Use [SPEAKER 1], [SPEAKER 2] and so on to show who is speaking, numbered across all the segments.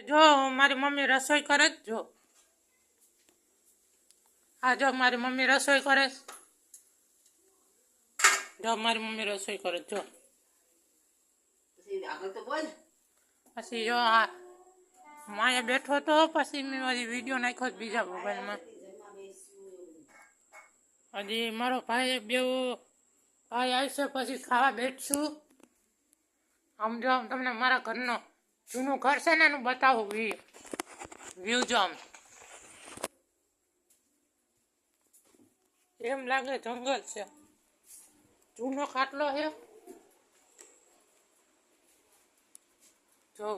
[SPEAKER 1] જો મારી મમ્મી રસોઈ કરે જ જો. હા જો મારી મમ્મી રસોઈ કરે. જો મારી મમ્મી રસોઈ કરે જો. પછી જો આ માયા બેઠો તો પછી મેં મારી વિડીયો નાખ્યો બીજા મોબાઈલમાં. હજી મારો ભાઈ ભાઈ આવશે પછી ખાવા બેઠશું. આમ જો આમ તમને મારા ઘરનો જૂનું ઘર છે ને એનું બતાવું વ્યૂ જો આમ. એમ લાગે જંગલ છે. જૂનો ખાટલો છે જો.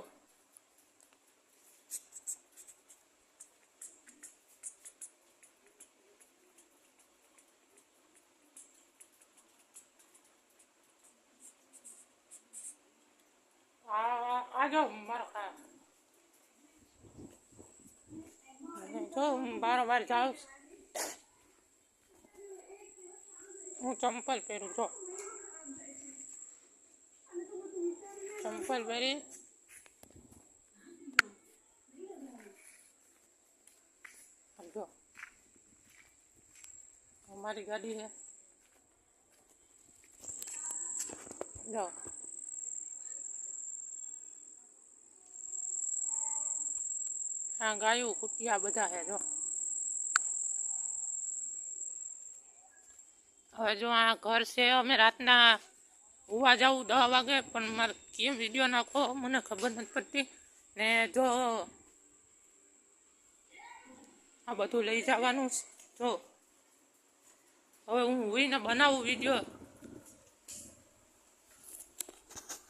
[SPEAKER 1] આ જો મારો જો હું બારોબાર જાઉં. હું ચંપલ પહેરું જો. ચંપલ પહેરી જો અમારી ગાડી છે જો. હા ગાયું કુટિયા બધા છે જો. હવે જો આ ઘર છે. અમે રાતના હોવા જાઉં 10 વાગે પણ મારે કેમ વિડીયો નાખો મને ખબર નથી પડતી ને. જો આ બધું લઈ જવાનું જો. હવે હું ઉઈને બનાવું વિડીયો.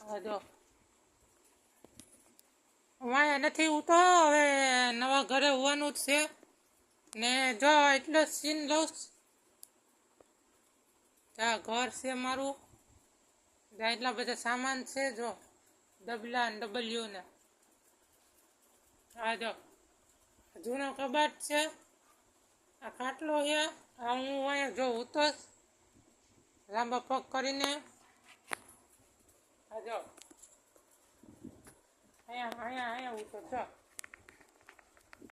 [SPEAKER 1] હવે જો વાયા નથી ઉતો. હવે નવા ઘરે હોવાનું જ છે ને. જો એટલો સીન લઉં. આ ઘર છે મારું. એટલા બધા સામાન છે જો. ડબલા ને ડબલ્યુ ને. આ જો જૂનો કબાટ છે. આ ખાટલો છે. આ હું અહીંયા જો ઉતો લાંબા પગ કરીને. આ જો અહીંયા ઉતો જો.